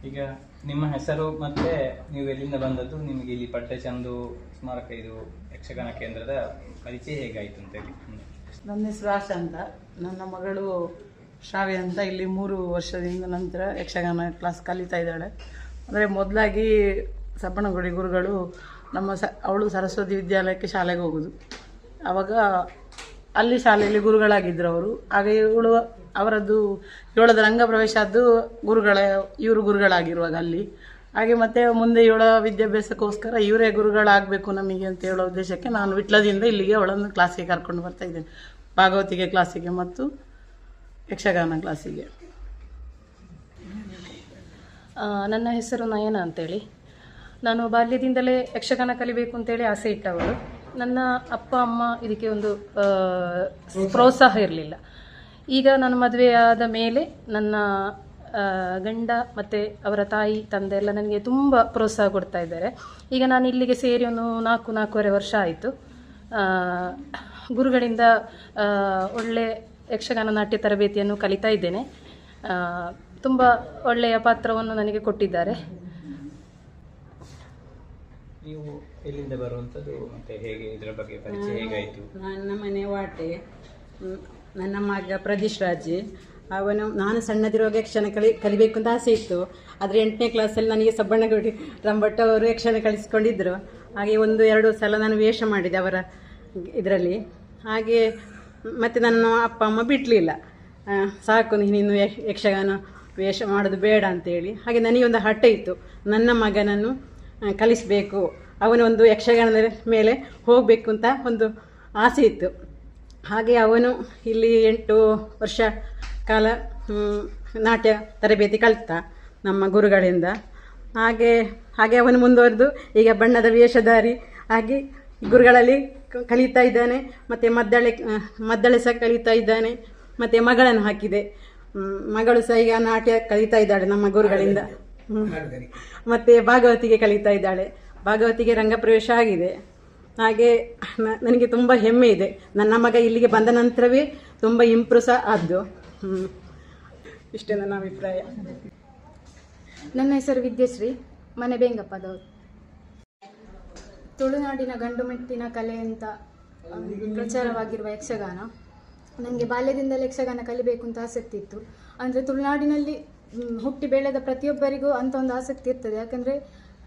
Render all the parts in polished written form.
ಈಗ ನಿಮ್ಮ ಹೆಸರು ಮತ್ತೆ ನೀವು ಎಲ್ಲಿಂದ ಬಂದದ್ದು, ನಿಮಗೆ ಇಲ್ಲಿ ಪಟ್ಟಚಂದು ಸ್ಮಾರಕ ಇದು ಯಕ್ಷಗಾನ ಕೇಂದ್ರದ ಪರಿಚಯ ಹೇಗಾಯಿತು ಅಂತೇಳಿ? ನನ್ನ ಹೆಸರು ಆಶಾ ಅಂತ. ನನ್ನ ಮಗಳು ಶ್ರಾವ್ಯ ಅಂತ ಇಲ್ಲಿ 3 ವರ್ಷದಿಂದ ನಂತರ ಯಕ್ಷಗಾನ ಕ್ಲಾಸ್ ಕಲಿತಾ ಇದ್ದಾಳೆ. ಅಂದರೆ ಮೊದಲಾಗಿ ಸಬ್ಬಣಗುಡಿ ಗುರುಗಳು ಅವಳು ಸರಸ್ವತಿ ವಿದ್ಯಾಲಯಕ್ಕೆ ಶಾಲೆಗೆ ಹೋಗೋದು. ಆವಾಗ ಅಲ್ಲಿ ಶಾಲೆಯಲ್ಲಿ ಗುರುಗಳಾಗಿದ್ದರು ಅವರು. ಹಾಗೆ ಅವರದ್ದು 7ದ ರಂಗ ಪ್ರವೇಶ ಆದ್ದು ಇವರು ಗುರುಗಳಾಗಿರುವಾಗ ಅಲ್ಲಿ. ಹಾಗೆ ಮತ್ತೆ ಮುಂದೆ 7 ವಿದ್ಯಾಭ್ಯಾಸಕ್ಕೋಸ್ಕರ ಇವರೇ ಗುರುಗಳಾಗಬೇಕು ನಮಗೆ ಅಂತ ಹೇಳೋ ಉದ್ದೇಶಕ್ಕೆ ನಾನು ವಿಟ್ಲದಿಂದ ಇಲ್ಲಿಗೆ ಅವಳನ್ನು ಕ್ಲಾಸಿಗೆ ಕರ್ಕೊಂಡು ಬರ್ತಾ ಇದ್ದೇನೆ. ಭಾಗವತಿಗೆ ಕ್ಲಾಸಿಗೆ ಮತ್ತು ಯಕ್ಷಗಾನ ಕ್ಲಾಸಿಗೆ. ನನ್ನ ಹೆಸರು ನಯನ ಅಂತೇಳಿ. ನಾನು ಬಾಲ್ಯದಿಂದಲೇ ಯಕ್ಷಗಾನ ಕಲಿಬೇಕು ಅಂತೇಳಿ ಆಸೆ ಇಟ್ಟವಳು. ನನ್ನ ಅಪ್ಪ ಅಮ್ಮ ಇದಕ್ಕೆ ಒಂದು ಪ್ರೋತ್ಸಾಹ ಇರಲಿಲ್ಲ. ಈಗ ನನ್ನ ಮದುವೆಯಾದ ಮೇಲೆ ನನ್ನ ಗಂಡ ಮತ್ತು ಅವರ ತಾಯಿ ತಂದೆ ಎಲ್ಲ ನನಗೆ ತುಂಬ ಪ್ರೋತ್ಸಾಹ ಕೊಡ್ತಾ ಇದ್ದಾರೆ. ಈಗ ನಾನು ಇಲ್ಲಿಗೆ ಸೇರಿ ಒಂದು 4-4.5 ವರ್ಷ ಆಯಿತು. ಗುರುಗಳಿಂದ ಒಳ್ಳೆ ಯಕ್ಷಗಾನ ನಾಟ್ಯ ತರಬೇತಿಯನ್ನು ಕಲಿತಾ ಇದ್ದೇನೆ. ತುಂಬ ಒಳ್ಳೆಯ ಪಾತ್ರವನ್ನು ನನಗೆ ಕೊಟ್ಟಿದ್ದಾರೆ. ನೀವು ಎಲ್ಲಿಂದ ಬರುವಂಥದ್ದು ಮತ್ತು ಹೇಗೆ ಇದರ ಬಗ್ಗೆ ಪರಿಚಯ ಹೇಗಾಯಿತು? ನನ್ನ ಮನೆ ವಾಟೆ. ನನ್ನ ಮಗ ಪ್ರದೀಶ್ ರಾಜ್. ನಾನು ಸಣ್ಣದಿರುವಾಗ ಯಕ್ಷಗಾನ ಕಲಿಬೇಕು ಅಂತ ಆಸೆ ಇತ್ತು. ಆದರೆ 8ನೇ ಕ್ಲಾಸಲ್ಲಿ ನನಗೆ ಸಬ್ಬಣ್ಣಗುಡಿ ರಂಭಟ್ ಅವರು ಯಕ್ಷಗಾನ ಕಲಿಸ್ಕೊಂಡಿದ್ದರು. ಹಾಗೆ 1-2 ಸಲ ನಾನು ವೇಷ ಮಾಡಿದೆ ಅವರ ಇದರಲ್ಲಿ. ಹಾಗೆ ಮತ್ತು ನನ್ನ ಅಪ್ಪ ಅಮ್ಮ ಬಿಡಲಿಲ್ಲ, ಸಾಕು ನೀನು ಯಕ್ಷಗಾನ ವೇಷ ಮಾಡೋದು ಬೇಡ ಅಂತೇಳಿ. ಹಾಗೆ ನನಗೆ ಒಂದು ಹಠ ಇತ್ತು, ನನ್ನ ಮಗನನ್ನು ಕಲಿಸಬೇಕು, ಅವನೊಂದು ಯಕ್ಷಗಾನದ ಮೇಲೆ ಹೋಗಬೇಕು ಅಂತ ಒಂದು ಆಸೆ ಇತ್ತು. ಹಾಗೆ ಅವನು ಇಲ್ಲಿ 8 ವರ್ಷ ಕಾಲ ನಾಟ್ಯ ತರಬೇತಿ ಕಲಿತ ನಮ್ಮ ಗುರುಗಳಿಂದ. ಹಾಗೆ ಅವನು ಮುಂದುವರೆದು ಈಗ ಬಣ್ಣದ ವೇಷಧಾರಿ ಆಗಿ ಗುರುಗಳಲ್ಲಿ ಕಲಿತಾ ಇದ್ದಾನೆ. ಮತ್ತು ಮದ್ದಳೆ ಸಹ ಕಲಿತಾ ಇದ್ದಾನೆ. ಮತ್ತು ಮಗಳನ್ನು ಹಾಕಿದೆ, ಮಗಳು ಸಹ ಈಗ ನಾಟ್ಯ ಕಲಿತಾ ಇದ್ದಾಳೆ ನಮ್ಮ ಗುರುಗಳಿಂದ. ಮತ್ತು ಭಾಗವತಿಗೆ ಕಲಿತಾ ಇದ್ದಾಳೆ. ಭಾಗವತಿಗೆ ರಂಗಪ್ರವೇಶ ಆಗಿದೆ. ಹಾಗೆ ನನಗೆ ತುಂಬ ಹೆಮ್ಮೆ ಇದೆ. ನನ್ನ ಮಗ ಇಲ್ಲಿಗೆ ಬಂದ ನಂತರವೇ ತುಂಬ ಇಂಪ್ರೂವ್ ಸಹ ಆದ್ದು. ಇಷ್ಟೇ ನನ್ನ ಅಭಿಪ್ರಾಯ. ನನ್ನ ಹೆಸರು ವಿದ್ಯಶ್ರೀ, ಮನೆ ಬೇಂಗಪ್ಪದವರು. ತುಳುನಾಡಿನ ಗಂಡುಮೆಟ್ಟಿನ ಕಲೆ ಅಂತ ಪ್ರಚಾರವಾಗಿರುವ ಯಕ್ಷಗಾನ ನನಗೆ ಬಾಲ್ಯದಿಂದಲೇ ಯಕ್ಷಗಾನ ಕಲಿಬೇಕು ಅಂತ ಆಸಕ್ತಿ ಇತ್ತು. ಅಂದರೆ ತುಳುನಾಡಿನಲ್ಲಿ ಹುಟ್ಟಿ ಬೆಳೆದ ಪ್ರತಿಯೊಬ್ಬರಿಗೂ ಅಂತ ಒಂದು ಆಸಕ್ತಿ ಇರ್ತದೆ. ಯಾಕಂದರೆ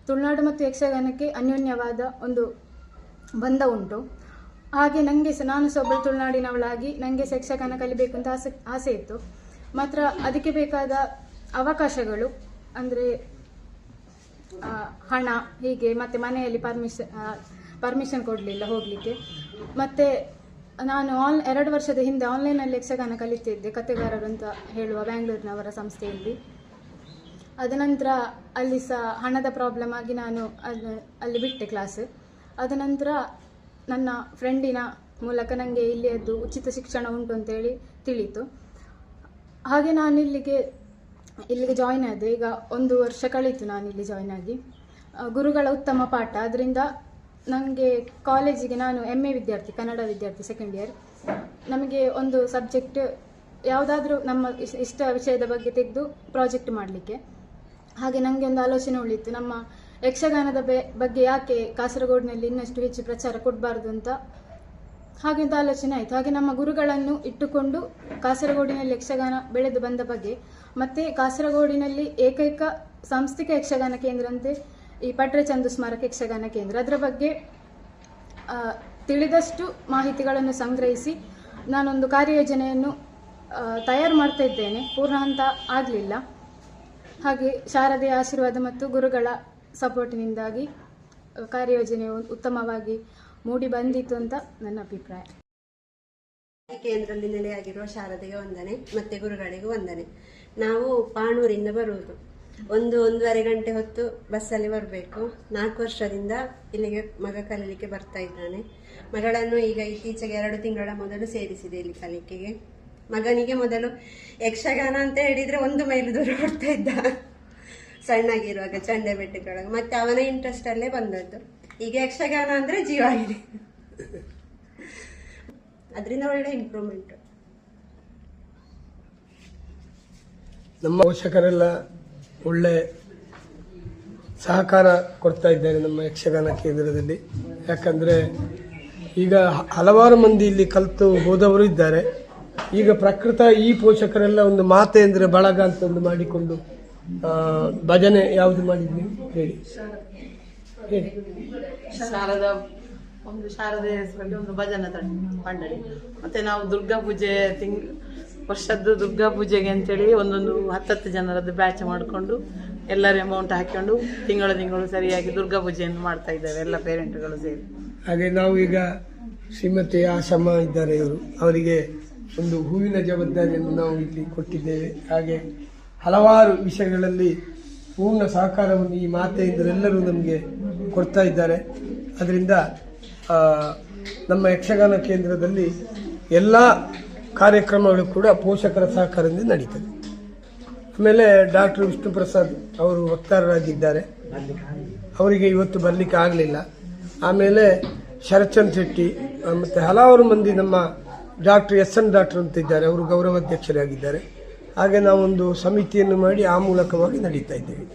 ತುಳುನಾಡು ಮತ್ತು ಯಕ್ಷಗಾನಕ್ಕೆ ಅನ್ಯೋನ್ಯವಾದ ಒಂದು ಬಂಧ ಉಂಟು. ಹಾಗೆ ನಾನು ಸಹ ಒಬ್ಬಳು ತುಳುನಾಡಿನವಳಾಗಿ ನನಗೆ ಯಕ್ಷಗಾನ ಕಲಿಬೇಕು ಅಂತ ಆಸೆ ಇತ್ತು. ಮಾತ್ರ ಅದಕ್ಕೆ ಬೇಕಾದ ಅವಕಾಶಗಳು ಅಂದರೆ ಹಣ ಹೀಗೆ, ಮತ್ತು ಮನೆಯಲ್ಲಿ ಪರ್ಮಿಷನ್ ಕೊಡಲಿಲ್ಲ ಹೋಗಲಿಕ್ಕೆ. ಮತ್ತು ನಾನು 2 ವರ್ಷದ ಹಿಂದೆ ಆನ್ಲೈನಲ್ಲಿ ಯಕ್ಷಗಾನ ಕಲಿತಿದ್ದೆ, ಕಥೆಗಾರರು ಅಂತ ಹೇಳುವ ಬ್ಯಾಂಗ್ಳೂರಿನವರ ಸಂಸ್ಥೆಯಲ್ಲಿ. ಅದ ನಂತರ ಅಲ್ಲಿ ಸಹ ಹಣದ ಪ್ರಾಬ್ಲಮ್ ಆಗಿ ನಾನು ಅಲ್ಲಿ ಬಿಟ್ಟೆ ಕ್ಲಾಸ್. ಅದ ನಂತರ ನನ್ನ ಫ್ರೆಂಡಿನ ಮೂಲಕ ನನಗೆ ಇಲ್ಲಿಯದ್ದು ಉಚಿತ ಶಿಕ್ಷಣ ಉಂಟು ಅಂತೇಳಿ ತಿಳಿಯಿತು. ಹಾಗೆ ನಾನು ಇಲ್ಲಿಗೆ ಜಾಯ್ನ್ ಆದೆ. ಈಗ 1 ವರ್ಷ ಕಳೀತು ನಾನು ಇಲ್ಲಿ ಜಾಯ್ನ್ ಆಗಿ. ಗುರುಗಳ ಉತ್ತಮ ಪಾಠ, ಅದರಿಂದ ನನಗೆ ಕಾಲೇಜಿಗೆ ನಾನು MA ವಿದ್ಯಾರ್ಥಿ, ಕನ್ನಡ ವಿದ್ಯಾರ್ಥಿ, 2nd ಇಯರ್. ನಮಗೆ ಒಂದು ಸಬ್ಜೆಕ್ಟ್ ಯಾವುದಾದ್ರೂ ನಮ್ಮ ಇಷ್ಟ ವಿಷಯದ ಬಗ್ಗೆ ತೆಗೆದು ಪ್ರಾಜೆಕ್ಟ್ ಮಾಡಲಿಕ್ಕೆ. ಹಾಗೆ ನನಗೆ ಒಂದು ಆಲೋಚನೆ ಉಳಿಯಿತು, ನಮ್ಮ ಯಕ್ಷಗಾನದ ಬಗ್ಗೆ ಯಾಕೆ ಕಾಸರಗೋಡಿನಲ್ಲಿ ಇನ್ನಷ್ಟು ಹೆಚ್ಚು ಪ್ರಚಾರ ಕೊಡಬಾರ್ದು ಅಂತ. ಹಾಗೆ ಒಂದು ಆಲೋಚನೆ ಆಯಿತು. ಹಾಗೆ ನಮ್ಮ ಗುರುಗಳನ್ನು ಇಟ್ಟುಕೊಂಡು ಕಾಸರಗೋಡಿನಲ್ಲಿ ಯಕ್ಷಗಾನ ಬೆಳೆದು ಬಂದ ಬಗ್ಗೆ, ಮತ್ತು ಕಾಸರಗೋಡಿನಲ್ಲಿ ಏಕೈಕ ಸಾಂಸ್ಥಿಕ ಯಕ್ಷಗಾನ ಕೇಂದ್ರ ಅಂತೆ ಈ ಪಟ್ಟಚಂದು ಸ್ಮಾರಕ ಯಕ್ಷಗಾನ ಕೇಂದ್ರ, ಅದರ ಬಗ್ಗೆ ತಿಳಿದಷ್ಟು ಮಾಹಿತಿಗಳನ್ನು ಸಂಗ್ರಹಿಸಿ ನಾನೊಂದು ಕಾರ್ಯಯೋಜನೆಯನ್ನು ತಯಾರು ಮಾಡ್ತಾ ಇದ್ದೇನೆ. ಪೂರ್ಣ ಹಂತ ಆಗಲಿಲ್ಲ. ಹಾಗೆ ಶಾರದೆಯ ಆಶೀರ್ವಾದ ಮತ್ತು ಗುರುಗಳ ಸಪೋರ್ಟಿನಿಂದಾಗಿ ಕಾರ್ಯಯೋಜನೆಯು ಉತ್ತಮವಾಗಿ ಮೂಡಿ ಬಂದಿತ್ತು ಅಂತ ನನ್ನ ಅಭಿಪ್ರಾಯ. ಕೇಂದ್ರದಲ್ಲಿ ನೆಲೆಯಾಗಿರುವ ಶಾರದೆಗೆ ವಂದನೆ, ಮತ್ತೆ ಗುರುಗಳಿಗೂ ವಂದನೆ. ನಾವು ಪಾಣೂರಿಂದ ಬರುವುದು. 1-1.5 ಗಂಟೆ ಹೊತ್ತು ಬಸ್ಸಲ್ಲಿ ಬರಬೇಕು. 4 ವರ್ಷದಿಂದ ಇಲ್ಲಿಗೆ ಮಗ ಕಲೀಲಿಕ್ಕೆ ಬರ್ತಾ ಇದ್ದಾನೆ. ಮಗಳನ್ನು ಈಗ ಇತ್ತೀಚೆಗೆ 2 ತಿಂಗಳ ಮೊದಲು ಸೇರಿಸಿದೆ ಇಲ್ಲಿ ಕಲಿಕೆಗೆ. ಮಗನಿಗೆ ಮೊದಲು ಯಕ್ಷಗಾನ ಅಂತ ಹೇಳಿದ್ರೆ 1 ಮೈಲು ದೂರ ಹೊಡ್ತಾ ಇದ್ದ ಸಣ್ಣಗಿರುವಾಗ ಚಂಡೆ ಬೆಟ್ಟಗಳಾಗ. ಮತ್ತೆ ಅವನ ಇಂಟ್ರೆಸ್ಟ್ ಅಲ್ಲೇ ಬಂದದ್ದು. ಈಗ ಯಕ್ಷಗಾನ ಅಂದ್ರೆ ಜೀವ ಆಗಿದೆ. ಅದರಿಂದ ಒಳ್ಳೆ ಇಂಪ್ರೂವ್ಮೆಂಟ್. ನಮ್ಮ ಪೋಷಕರೆಲ್ಲ ಒಳ್ಳೆ ಸಹಕಾರ ಕೊಡ್ತಾ ಇದ್ದಾರೆ ನಮ್ಮ ಯಕ್ಷಗಾನ ಕೇಂದ್ರದಲ್ಲಿ. ಯಾಕಂದರೆ ಈಗ ಹಲವಾರು ಮಂದಿ ಇಲ್ಲಿ ಕಲಿತು ಹೋದವರು ಇದ್ದಾರೆ. ಈಗ ಪ್ರಕೃತ ಈ ಪೋಷಕರೆಲ್ಲ ಒಂದು ಮಾತೆಂದರೆ ಬಳಗ ಅಂತ ಒಂದು ಮಾಡಿಕೊಂಡು ಭಜನೆ ಯಾವುದು ಮಾಡಿದ್ವಿ ಹೇಳಿ ಹೇಳಿ. ಶಾರದಾ ಒಂದು ಶಾರದೆ ಹೆಸರಲ್ಲಿ ಒಂದು ಭಜನಾ ಮಂಡಳಿ. ಮತ್ತೆ ನಾವು ದುರ್ಗಾ ಪೂಜೆ ವರ್ಷದ್ದು ದುರ್ಗಾ ಪೂಜೆಗೆ ಅಂತೇಳಿ ಒಂದೊಂದು 10 ಜನರದ್ದು ಬ್ಯಾಚ್ ಮಾಡಿಕೊಂಡು ಎಲ್ಲರೂ ಅಮೌಂಟ್ ಹಾಕಿಕೊಂಡು ತಿಂಗಳು ಸರಿಯಾಗಿ ದುರ್ಗಾ ಪೂಜೆಯನ್ನು ಮಾಡ್ತಾ ಇದ್ದೇವೆ ಎಲ್ಲ ಪೇರೆಂಟ್ಗಳು ಸೇರಿ. ಹಾಗೆ ನಾವು ಈಗ ಶ್ರೀಮತಿ ಆಶಮ್ಮ ಇದ್ದಾರೆ, ಇವರು ಅವರಿಗೆ ಒಂದು ಹೂವಿನ ಜವಾಬ್ದಾರಿಯನ್ನು ನಾವು ಇಲ್ಲಿ ಕೊಟ್ಟಿದ್ದೇವೆ. ಹಾಗೆ ಹಲವಾರು ವಿಷಯಗಳಲ್ಲಿ ಪೂರ್ಣ ಸಹಕಾರವನ್ನು ಈ ಮಾತೆಯಿಂದರೆಲ್ಲರೂ ನಮಗೆ ಕೊಡ್ತಾ ಇದ್ದಾರೆ. ಅದರಿಂದ ನಮ್ಮ ಯಕ್ಷಗಾನ ಕೇಂದ್ರದಲ್ಲಿ ಎಲ್ಲ ಕಾರ್ಯಕ್ರಮಗಳು ಕೂಡ ಪೋಷಕರ ಸಹಕಾರದಿಂದ ನಡೀತದೆ. ಆಮೇಲೆ ಡಾಕ್ಟರ್ ವಿಷ್ಣು ಪ್ರಸಾದ್ ಅವರು ವಕ್ತಾರರಾಗಿದ್ದಾರೆ, ಅವರಿಗೆ ಇವತ್ತು ಬರಲಿಕ್ಕೆ ಆಗಲಿಲ್ಲ. ಆಮೇಲೆ ಶರತ್ಚಂದ್ ಶೆಟ್ಟಿ ಮತ್ತು ಹಲವಾರು ಮಂದಿ ನಮ್ಮ ಡಾಕ್ಟರ್ SN ಡಾಕ್ಟರ್ ಅಂತ ಇದ್ದಾರೆ, ಅವರು ಗೌರವಾಧ್ಯಕ್ಷರಾಗಿದ್ದಾರೆ. ಹಾಗೆ ನಾವೊಂದು ಸಮಿತಿಯನ್ನು ಮಾಡಿ ಆ ಮೂಲಕವಾಗಿ ನಡೀತಾ ಇದ್ದೇವೆ.